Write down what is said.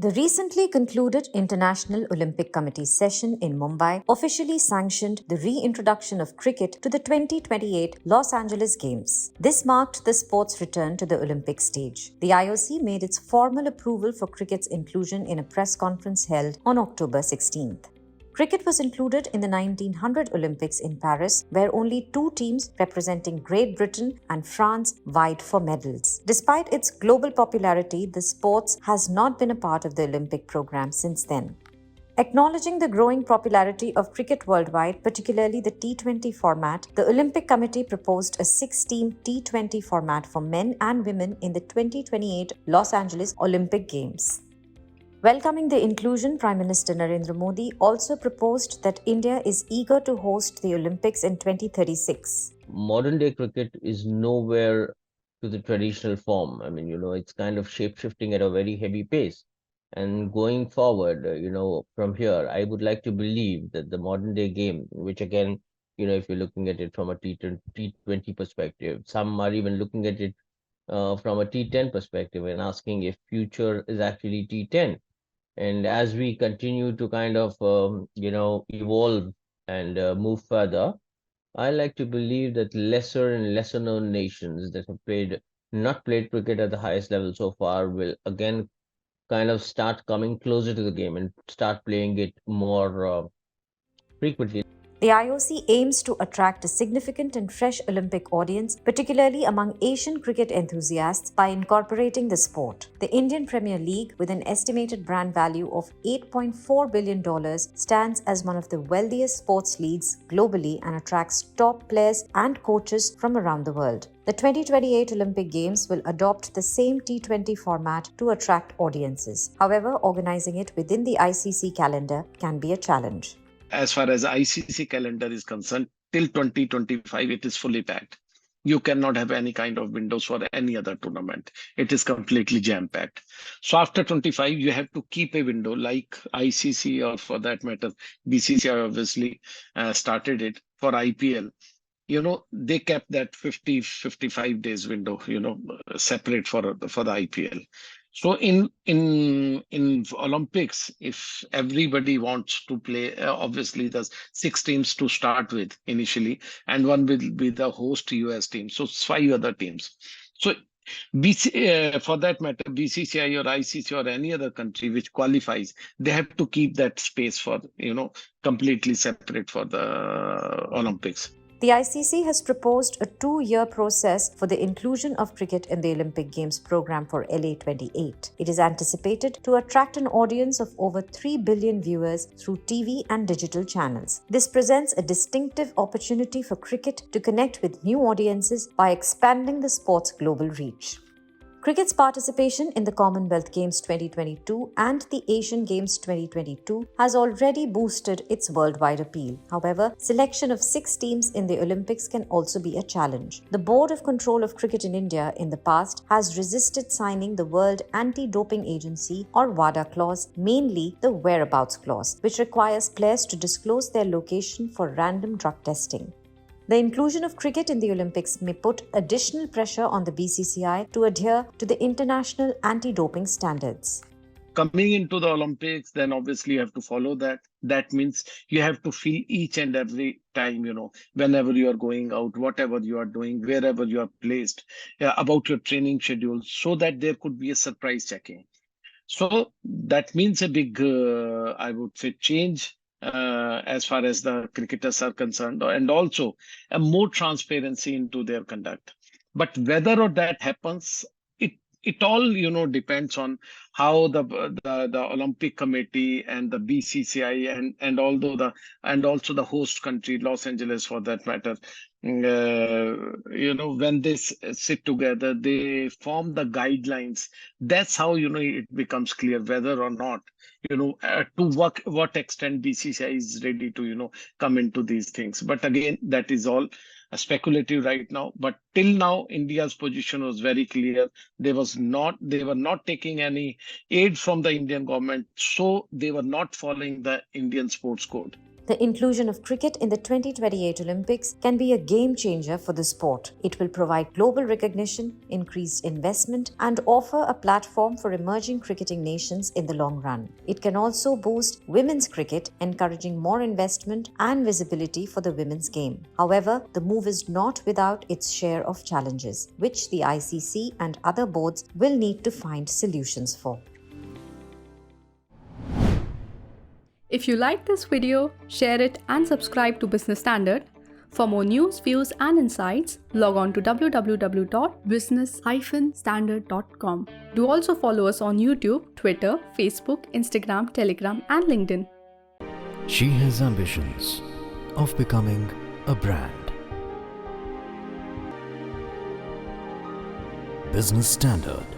The recently concluded International Olympic Committee session in Mumbai officially sanctioned the reintroduction of cricket to the 2028 Los Angeles Games. This marked the sport's return to the Olympic stage. The IOC made its formal approval for cricket's inclusion in a press conference held on October 16th. Cricket was included in the 1900 Olympics in Paris, where only two teams representing Great Britain and France vied for medals. Despite its global popularity, the sport has not been a part of the Olympic program since then. Acknowledging the growing popularity of cricket worldwide, particularly the T20 format, the Olympic Committee proposed a 6-team T20 format for men and women in the 2028 Los Angeles Olympic Games. Welcoming the inclusion, Prime Minister Narendra Modi also proposed that India is eager to host the Olympics in 2036. Modern day cricket is nowhere to the traditional form. It's kind of shape-shifting at a very heavy pace. And going forward, from here, I would like to believe that the modern day game, which again, if you're looking at it from a T20 perspective, some are even looking at it from a T10 perspective and asking if future is actually T10. And as we continue to kind of, evolve and move further, I like to believe that lesser and lesser known nations that have not played cricket at the highest level so far will again kind of start coming closer to the game and start playing it more frequently. The IOC aims to attract a significant and fresh Olympic audience, particularly among Asian cricket enthusiasts, by incorporating the sport. The Indian Premier League, with an estimated brand value of $8.4 billion, stands as one of the wealthiest sports leagues globally and attracts top players and coaches from around the world. The 2028 Olympic Games will adopt the same T20 format to attract audiences. However, organizing it within the ICC calendar can be a challenge. As far as ICC calendar is concerned, till 2025, it is fully packed. You cannot have any kind of windows for any other tournament. It is completely jam-packed. So after 25, you have to keep a window like ICC, or for that matter, BCCI obviously started it for IPL. They kept that 55 days window, separate for the IPL. So in Olympics, if everybody wants to play, obviously there's 6 teams to start with initially, and one will be the host US team. So 5 other teams. So for that matter, BCCI or ICC or any other country which qualifies, they have to keep that space for, completely separate for the Olympics. The ICC has proposed a 2-year process for the inclusion of cricket in the Olympic Games program for LA28. It is anticipated to attract an audience of over 3 billion viewers through TV and digital channels. This presents a distinctive opportunity for cricket to connect with new audiences by expanding the sport's global reach. Cricket's participation in the Commonwealth Games 2022 and the Asian Games 2022 has already boosted its worldwide appeal. However, selection of 6 teams in the Olympics can also be a challenge. The Board of Control of Cricket in India in the past has resisted signing the World Anti-Doping Agency or WADA clause, mainly the whereabouts clause, which requires players to disclose their location for random drug testing. The inclusion of cricket in the Olympics may put additional pressure on the BCCI to adhere to the international anti-doping standards. Coming into the Olympics, then obviously you have to follow that. That means you have to feel each and every time, whenever you are going out, whatever you are doing, wherever you are placed, about your training schedule, so that there could be a surprise checking. So that means a big, I would say, change as far as the cricketers are concerned, and also a more transparency into their conduct. But whether or that happens, it all depends on how the Olympic Committee and the BCCI and also the host country, Los Angeles for that matter, when they sit together, they form the guidelines. That's how it becomes clear whether or not to what extent BCCI is ready to come into these things. But again, that is all speculative right now. But till now, India's position was very clear. They were not taking any aid from the Indian government, so they were not following the Indian sports code. The inclusion of cricket in the 2028 Olympics can be a game changer for the sport. It will provide global recognition, increased investment, and offer a platform for emerging cricketing nations in the long run. It can also boost women's cricket, encouraging more investment and visibility for the women's game. However, the move is not without its share of challenges, which the ICC and other boards will need to find solutions for. If you like this video, share it and subscribe to Business Standard. For more news, views and insights, log on to www.business-standard.com. Do also follow us on YouTube, Twitter, Facebook, Instagram, Telegram and LinkedIn. She has ambitions of becoming a brand. Business Standard.